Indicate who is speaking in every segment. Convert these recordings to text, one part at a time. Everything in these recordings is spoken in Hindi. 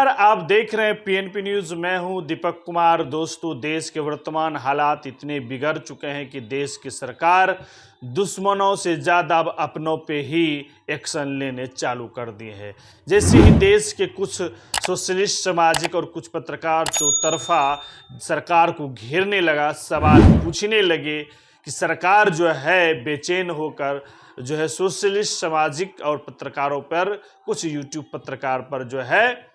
Speaker 1: नमस्कार, आप देख रहे हैं पीएनपी न्यूज। मैं हूं दीपक कुमार। दोस्तों, देश के वर्तमान हालात इतने बिगड़ चुके हैं कि देश की सरकार दुश्मनों से ज़्यादा अब अपनों पे ही एक्शन लेने चालू कर दिए हैं। जैसे ही देश के कुछ सोशलिस्ट, सामाजिक और कुछ पत्रकार चौतरफा सरकार को घेरने लगा, सवाल पूछने लगे कि सरकार जो है बेचैन होकर जो है सोशलिस्ट, सामाजिक और पत्रकारों पर, कुछ यूट्यूब पत्रकार पर जो है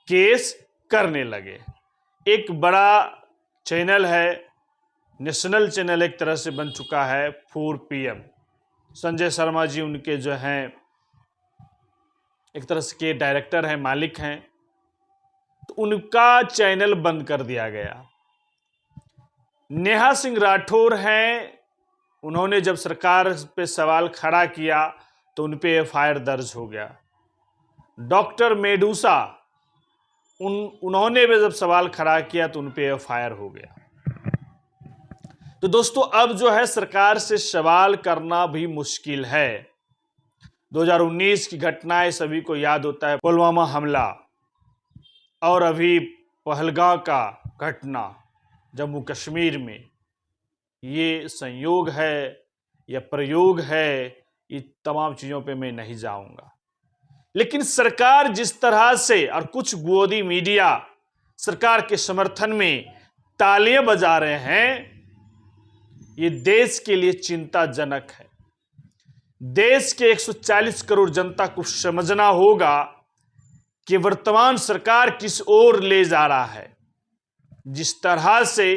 Speaker 1: केस करने लगे। एक बड़ा चैनल है, नेशनल चैनल एक तरह से बन चुका है 4PM। संजय शर्मा जी उनके जो हैं एक तरह से के डायरेक्टर हैं, मालिक हैं, तो उनका चैनल बंद कर दिया गया। नेहा सिंह राठौर हैं, उन्होंने जब सरकार पे सवाल खड़ा किया तो उन पे FIR दर्ज हो गया। डॉक्टर मेडूसा उन्होंने भी जब सवाल खड़ा किया तो उन पे FIR हो गया। तो दोस्तों, अब जो है सरकार से सवाल करना भी मुश्किल है। 2019 की घटनाएं सभी को याद होता है, पुलवामा हमला और अभी पहलगाम का घटना जम्मू कश्मीर में। ये संयोग है या प्रयोग है, ये तमाम चीज़ों पे मैं नहीं जाऊंगा। लेकिन सरकार जिस तरह से और कुछ गोदी मीडिया सरकार के समर्थन में तालियां बजा रहे हैं, ये देश के लिए चिंताजनक है। देश के 140 करोड़ जनता को समझना होगा कि वर्तमान सरकार किस ओर ले जा रहा है। जिस तरह से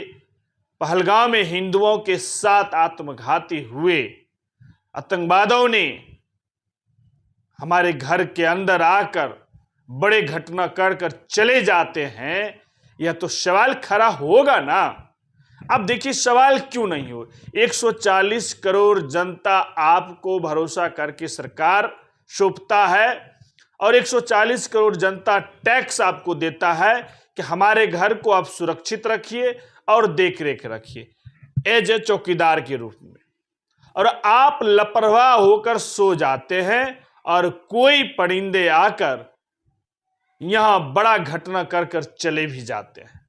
Speaker 1: पहलगाम में हिंदुओं के साथ आत्मघाती हुए आतंकवादियों ने हमारे घर के अंदर आकर बड़े घटना कर चले जाते हैं, यह तो सवाल खड़ा होगा ना। अब देखिए, सवाल क्यों नहीं हो। 140 करोड़ जनता आपको भरोसा करके सरकार सौंपता है और 140 करोड़ जनता टैक्स आपको देता है कि हमारे घर को आप सुरक्षित रखिए और देख रेख रखिए एज ए चौकीदार के रूप में, और आप लापरवाह होकर सो जाते हैं और कोई परिंदे आकर यहां बड़ा घटना कर चले भी जाते हैं।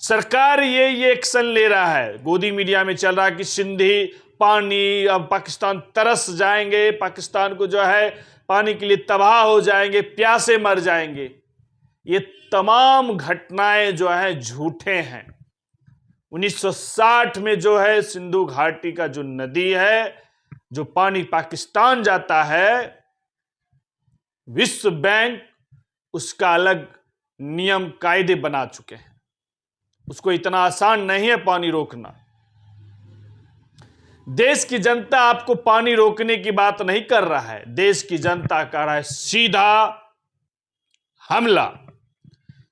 Speaker 1: सरकार ये एक्शन ले रहा है। गोदी मीडिया में चल रहा है कि सिंधी पानी, अब पाकिस्तान तरस जाएंगे, पाकिस्तान को जो है पानी के लिए तबाह हो जाएंगे, प्यासे मर जाएंगे। ये तमाम घटनाएं जो है झूठे हैं। 1960 में जो है सिंधु घाटी का जो नदी है, जो पानी पाकिस्तान जाता है, विश्व बैंक उसका अलग नियम कायदे बना चुके हैं। उसको इतना आसान नहीं है पानी रोकना। देश की जनता आपको पानी रोकने की बात नहीं कर रहा है, देश की जनता कर रहा है सीधा हमला।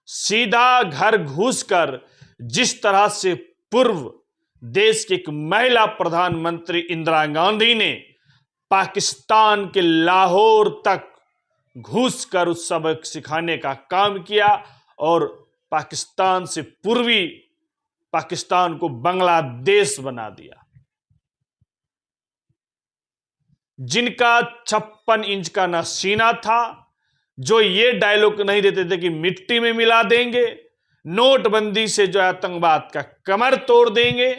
Speaker 1: सीधा घर घुसकर जिस तरह से पूर्व देश की एक महिला प्रधानमंत्री इंदिरा गांधी ने पाकिस्तान के लाहौर तक घुसकर उस सबक सिखाने का काम किया और पाकिस्तान से पूर्वी पाकिस्तान को बांग्लादेश बना दिया। जिनका 56 इंच का न सीना था, जो ये डायलॉग नहीं देते थे कि मिट्टी में मिला देंगे, नोटबंदी से जो आतंकवाद का कमर तोड़ देंगे,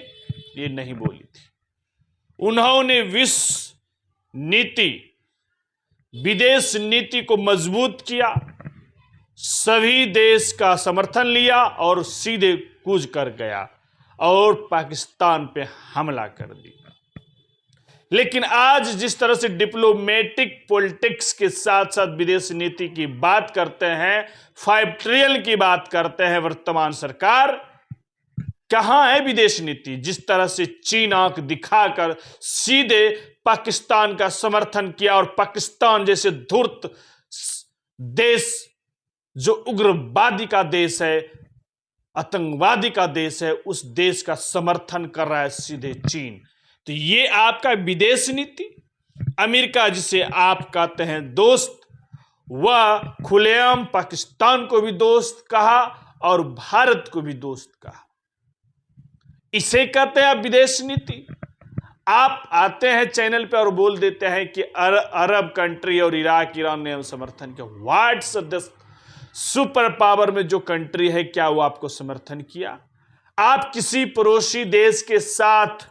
Speaker 1: ये नहीं बोली थी। उन्होंने विश्व नीति, विदेश नीति को मजबूत किया, सभी देश का समर्थन लिया और सीधे कूच कर गया और पाकिस्तान पे हमला कर दिया। लेकिन आज जिस तरह से डिप्लोमेटिक पॉलिटिक्स के साथ साथ विदेश नीति की बात करते हैं, 5 ट्रिलियन की बात करते हैं वर्तमान सरकार, कहां है विदेश नीति? जिस तरह से चीन आंख दिखाकर सीधे पाकिस्तान का समर्थन किया और पाकिस्तान जैसे धूर्त देश, जो उग्रवादी का देश है, आतंकवादी का देश है, उस देश का समर्थन कर रहा है सीधे चीन। तो ये आपका विदेश नीति। अमेरिका, जिसे आप कहते हैं दोस्त, वह खुलेआम पाकिस्तान को भी दोस्त कहा और भारत को भी दोस्त कहा। इसे कहते हैं आप विदेश नीति। आप आते हैं चैनल पे और बोल देते हैं कि अरब कंट्री और इराक ईरान ने समर्थन किया। व्हाट्स द सुपर पावर में जो कंट्री है, क्या वो आपको समर्थन किया? आप किसी पड़ोसी देश के साथ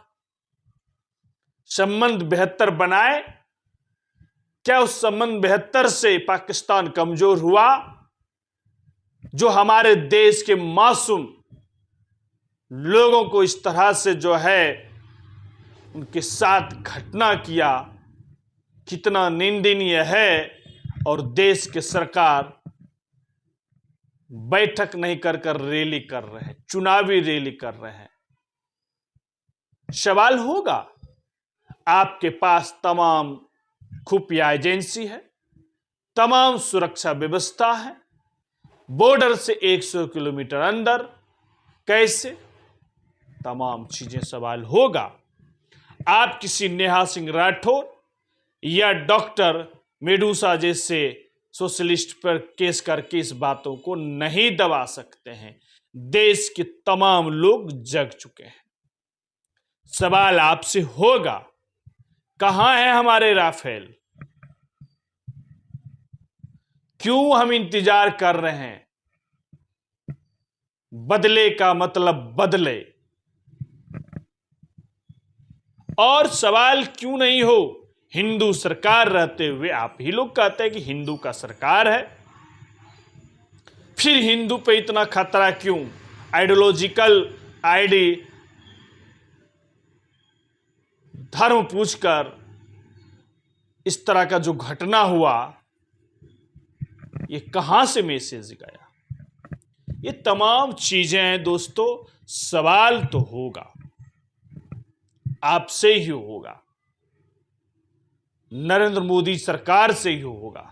Speaker 1: संबंध बेहतर बनाए, क्या उस संबंध बेहतर से पाकिस्तान कमजोर हुआ? जो हमारे देश के मासूम लोगों को इस तरह से जो है उनके साथ घटना किया, कितना निंदनीय है। और देश की सरकार बैठक नहीं कर कर रैली कर रहे हैं, चुनावी रैली कर रहे हैं। सवाल होगा, आपके पास तमाम खुफिया एजेंसी है, तमाम सुरक्षा व्यवस्था है, बॉर्डर से 100 किलोमीटर अंदर, कैसे? तमाम चीजें सवाल होगा। आप किसी नेहा सिंह राठौर या डॉक्टर मेडूसा जैसे सोशलिस्ट पर केस करके इस बातों को नहीं दबा सकते हैं। देश के तमाम लोग जग चुके हैं। सवाल आपसे होगा, कहां है हमारे राफेल? क्यों हम इंतजार कर रहे हैं? बदले का मतलब बदले। और सवाल क्यों नहीं हो, हिंदू सरकार रहते हुए आप ही लोग कहते हैं कि हिंदू का सरकार है, फिर हिंदू पे इतना खतरा क्यों? आइडियोलॉजिकल आईडी धर्म पूछकर इस तरह का जो घटना हुआ, ये कहां से मैसेज गया? ये तमाम चीजें हैं दोस्तों। सवाल तो होगा, आपसे ही होगा, नरेंद्र मोदी सरकार से ही होगा।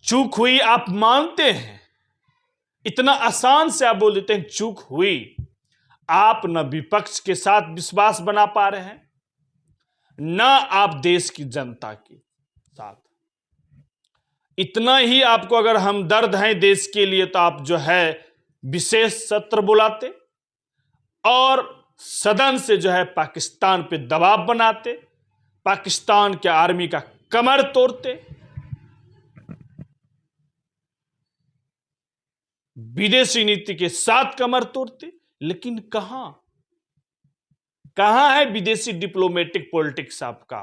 Speaker 1: चूक हुई आप मानते हैं, इतना आसान से आप बोल देते हैं चूक हुई। आप न विपक्ष के साथ विश्वास बना पा रहे हैं, न आप देश की जनता के साथ। इतना ही आपको अगर हमदर्द हैं देश के लिए, तो आप जो है विशेष सत्र बुलाते और सदन से जो है पाकिस्तान पे दबाव बनाते, पाकिस्तान के आर्मी का कमर तोड़ते, विदेशी नीति के साथ कमर तोड़ते। लेकिन कहां है विदेशी डिप्लोमेटिक पॉलिटिक्स आपका?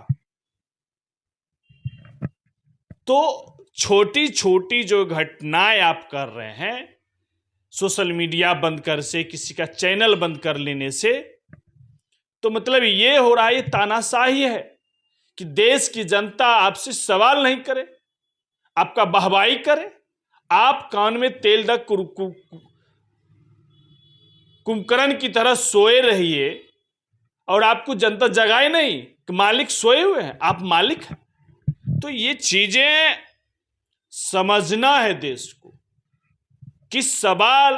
Speaker 1: तो छोटी छोटी जो घटनाएं आप कर रहे हैं, सोशल मीडिया बंद कर से, किसी का चैनल बंद कर लेने से, तो मतलब ये हो रहा है, ये तानाशाही है कि देश की जनता आपसे सवाल नहीं करे, आपका वाहवाही करे। आप कान में तेल द कुंभकर्ण की तरह सोए रहिए और आपको जनता जगाए नहीं कि मालिक सोए हुए हैं, आप मालिक हैं। तो ये चीजें समझना है देश को कि सवाल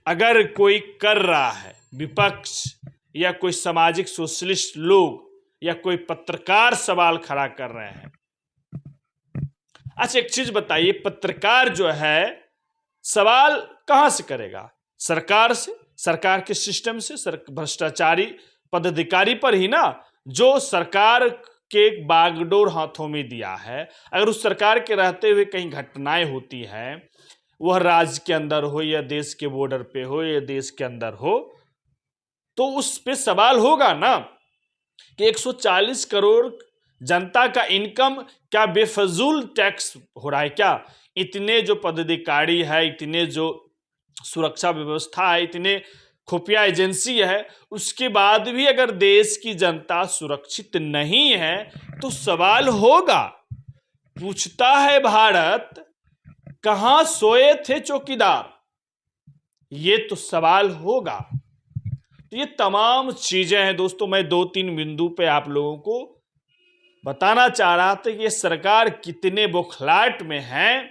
Speaker 1: अगर कोई कर रहा है, विपक्ष या कोई सामाजिक सोशलिस्ट लोग या कोई पत्रकार सवाल खड़ा कर रहे हैं। अच्छा, एक चीज बताइए, पत्रकार जो है सवाल कहां से करेगा? सरकार से, सरकार के सिस्टम से, भ्रष्टाचारी पदाधिकारी पर ही ना, जो सरकार के बागडोर हाथों में दिया है। अगर उस सरकार के रहते हुए कहीं घटनाएं होती हैं, वह राज्य के अंदर हो या देश के बॉर्डर पे हो या देश के अंदर हो, तो उस पे सवाल होगा ना कि 140 करोड़ जनता का इनकम क्या बेफजूल टैक्स हो रहा है क्या? इतने जो पदाधिकारी है, इतने जो सुरक्षा व्यवस्था है, इतने खुफिया एजेंसी है, उसके बाद भी अगर देश की जनता सुरक्षित नहीं है तो सवाल होगा। पूछता है भारत, कहां सोए थे चौकीदार? ये तो सवाल होगा। तो ये तमाम चीजें हैं दोस्तों। मैं 2-3 बिंदु पे आप लोगों को बताना चाह रहा था कि ये सरकार कितने बौखलाहट में है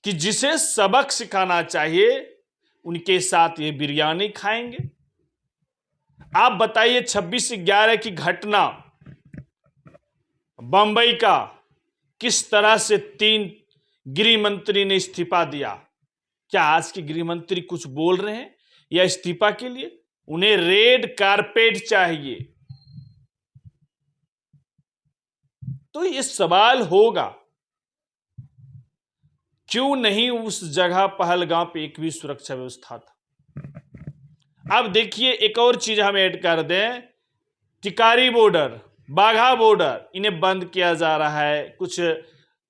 Speaker 1: कि जिसे सबक सिखाना चाहिए उनके साथ ये बिरयानी खाएंगे। आप बताइए, 26/11 की घटना बंबई का, किस तरह से 3 गृह मंत्री ने इस्तीफा दिया। क्या आज के गृह मंत्री कुछ बोल रहे हैं या इस्तीफा के लिए? उन्हें रेड कारपेट चाहिए। तो ये सवाल होगा, क्यों नहीं उस जगह पहलगांव पे एक भी सुरक्षा व्यवस्था था। अब देखिए एक और चीज हम ऐड कर दें, टिकारी बॉर्डर, बाघा बॉर्डर, इन्हें बंद किया जा रहा है। कुछ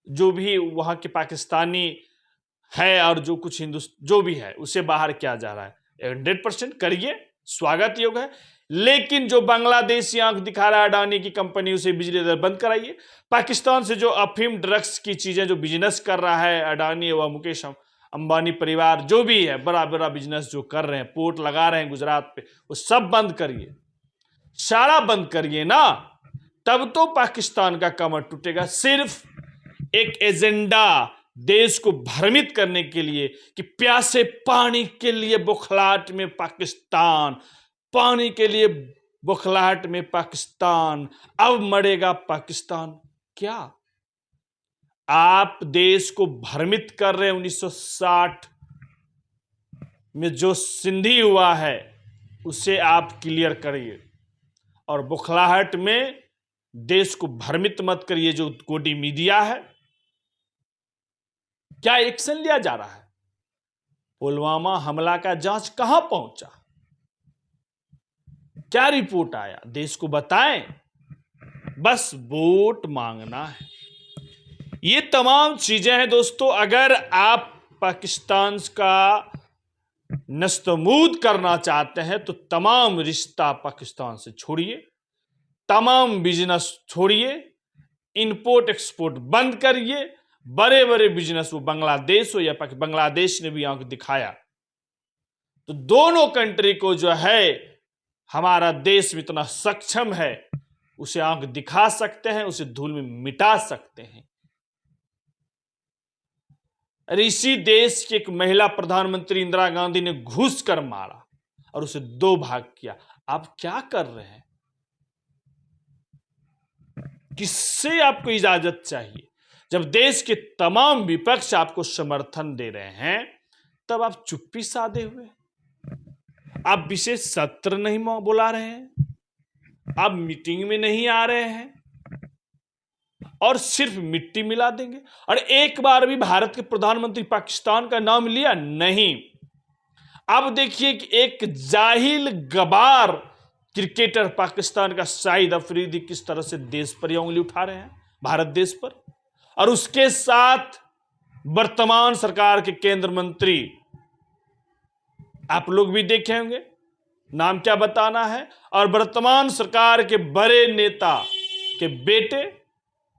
Speaker 1: जो भी वहां के पाकिस्तानी है और जो कुछ जो भी है उसे बाहर किया जा रहा है। 100% करिए, स्वागत योग्य है। लेकिन जो बांग्लादेश आंख दिखा रहा है अडानी की कंपनी, उसे बिजली दर बंद कराइए। पाकिस्तान से जो अफीम ड्रग्स की चीजें जो बिजनेस कर रहा है अडानी व मुकेश अंबानी परिवार, जो भी है बड़ा बड़ा बिजनेस जो कर रहे हैं, पोर्ट लगा रहे हैं गुजरात पे, वो सब बंद करिए, सारा बंद करिए ना, तब तो पाकिस्तान का कमर टूटेगा। सिर्फ एक एजेंडा देश को भ्रमित करने के लिए कि प्यासे पानी के लिए बुखलाहट में पाकिस्तान, पानी के लिए बुखलाहट में पाकिस्तान, अब मरेगा पाकिस्तान। क्या आप देश को भ्रमित कर रहे हैं? 1960 में जो सिंधी हुआ है उसे आप क्लियर करिए, और बुखलाहट में देश को भ्रमित मत करिए। जो गोदी मीडिया है, क्या एक्शन लिया जा रहा है? पुलवामा हमला का जांच कहां पहुंचा? क्या रिपोर्ट आया? देश को बताएं। बस वोट मांगना है। ये तमाम चीजें हैं दोस्तों। अगर आप पाकिस्तान का नस्तमूद करना चाहते हैं तो तमाम रिश्ता पाकिस्तान से छोड़िए, तमाम बिजनेस छोड़िए, इंपोर्ट एक्सपोर्ट बंद करिए। बड़े बड़े बिजनेस, वो बांग्लादेश हो या बांग्लादेश ने भी आंख दिखाया, तो दोनों कंट्री को जो है, हमारा देश में इतना सक्षम है, उसे आंख दिखा सकते हैं, उसे धूल में मिटा सकते हैं। अरे इसी देश की एक महिला प्रधानमंत्री इंदिरा गांधी ने घुस कर मारा और उसे 2 भाग किया। आप क्या कर रहे हैं? किससे आपको इजाजत चाहिए? जब देश के तमाम विपक्ष आपको समर्थन दे रहे हैं, तब आप चुप्पी साधे हुए। आप विशेष सत्र नहीं बुला रहे हैं, आप मीटिंग में नहीं आ रहे हैं, और सिर्फ मिट्टी मिला देंगे। और एक बार भी भारत के प्रधानमंत्री पाकिस्तान का नाम लिया नहीं। अब देखिए कि एक जाहिल गबार क्रिकेटर पाकिस्तान का शाहिद अफरीदी किस तरह से देश पर उंगली उठा रहे हैं, भारत देश पर, और उसके साथ वर्तमान सरकार के केंद्र मंत्री, आप लोग भी देखे होंगे, नाम क्या बताना है, और वर्तमान सरकार के बड़े नेता के बेटे,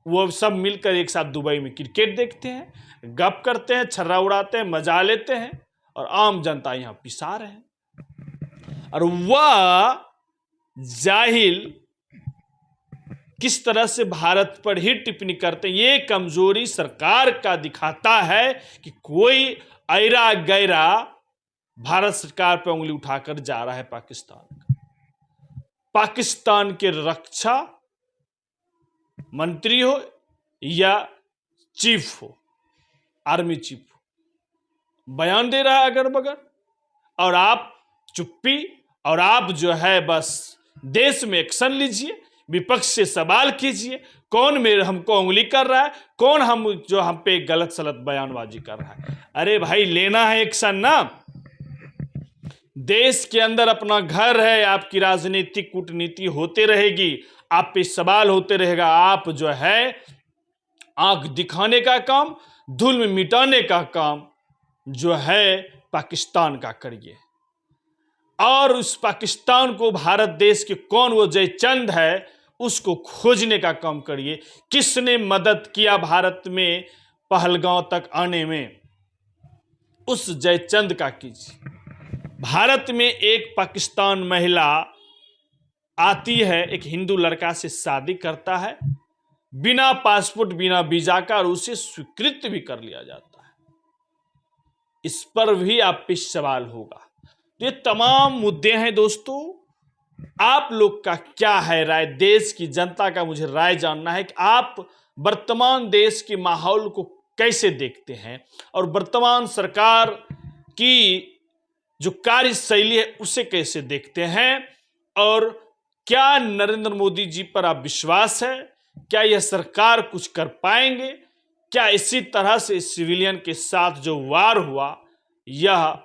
Speaker 1: वो सब मिलकर एक साथ दुबई में क्रिकेट देखते हैं, गप करते हैं, छर्रा उड़ाते हैं, मजा लेते हैं, और आम जनता यहां पिसा रहे हैं। और वह जाहिल किस तरह से भारत पर ही टिप्पणी करते हैं, ये कमजोरी सरकार का दिखाता है कि कोई ऐरा गैरा भारत सरकार पर उंगली उठाकर जा रहा है पाकिस्तान का। पाकिस्तान के रक्षा मंत्री हो या चीफ हो, आर्मी चीफ हो, बयान दे रहा है अगर बगर, और आप चुप्पी, और आप जो है बस देश में एक्शन लीजिए, विपक्ष से सवाल कीजिए, कौन मेरे हमको उंगली कर रहा है, कौन हम पे गलत सलत बयानबाजी कर रहा है। अरे भाई लेना है एक्शन ना। देश के अंदर अपना घर है, आपकी राजनीतिक कूटनीति होते रहेगी, आप पे सवाल होते रहेगा, आप जो है आंख दिखाने का काम, धूल में मिटाने का काम जो है पाकिस्तान का करिए। और उस पाकिस्तान को, भारत देश के कौन वो जयचंद है, उसको खोजने का काम करिए। किसने मदद किया भारत में पहलगांव तक आने में, उस जयचंद का कीजिए। भारत में एक पाकिस्तान महिला आती है, एक हिंदू लड़का से शादी करता है, बिना पासपोर्ट बिना वीजा का, और उसे स्वीकृत भी कर लिया जाता है। इस पर भी आप पे सवाल होगा। तो ये तमाम मुद्दे हैं दोस्तों। आप लोग का क्या है राय? देश की जनता का मुझे राय जानना है कि आप वर्तमान देश के माहौल को कैसे देखते हैं, और वर्तमान सरकार की जो कार्यशैली है उसे कैसे देखते हैं, और क्या नरेंद्र मोदी जी पर आप विश्वास है? क्या यह सरकार कुछ कर पाएंगे? क्या इसी तरह से सिविलियन के साथ जो वार हुआ यह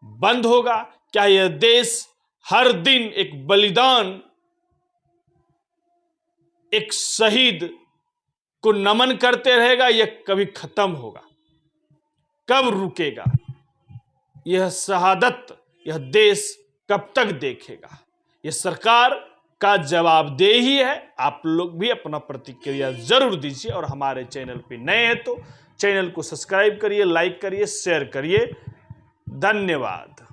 Speaker 1: बंद होगा? क्या यह देश हर दिन एक बलिदान, एक शहीद को नमन करते रहेगा, यह कभी खत्म होगा? कब रुकेगा? यह शहादत यह देश कब तक देखेगा? यह सरकार का जवाबदेही है। आप लोग भी अपना प्रतिक्रिया जरूर दीजिए, और हमारे चैनल पे नए हैं तो चैनल को सब्सक्राइब करिए, लाइक करिए, शेयर करिए। धन्यवाद।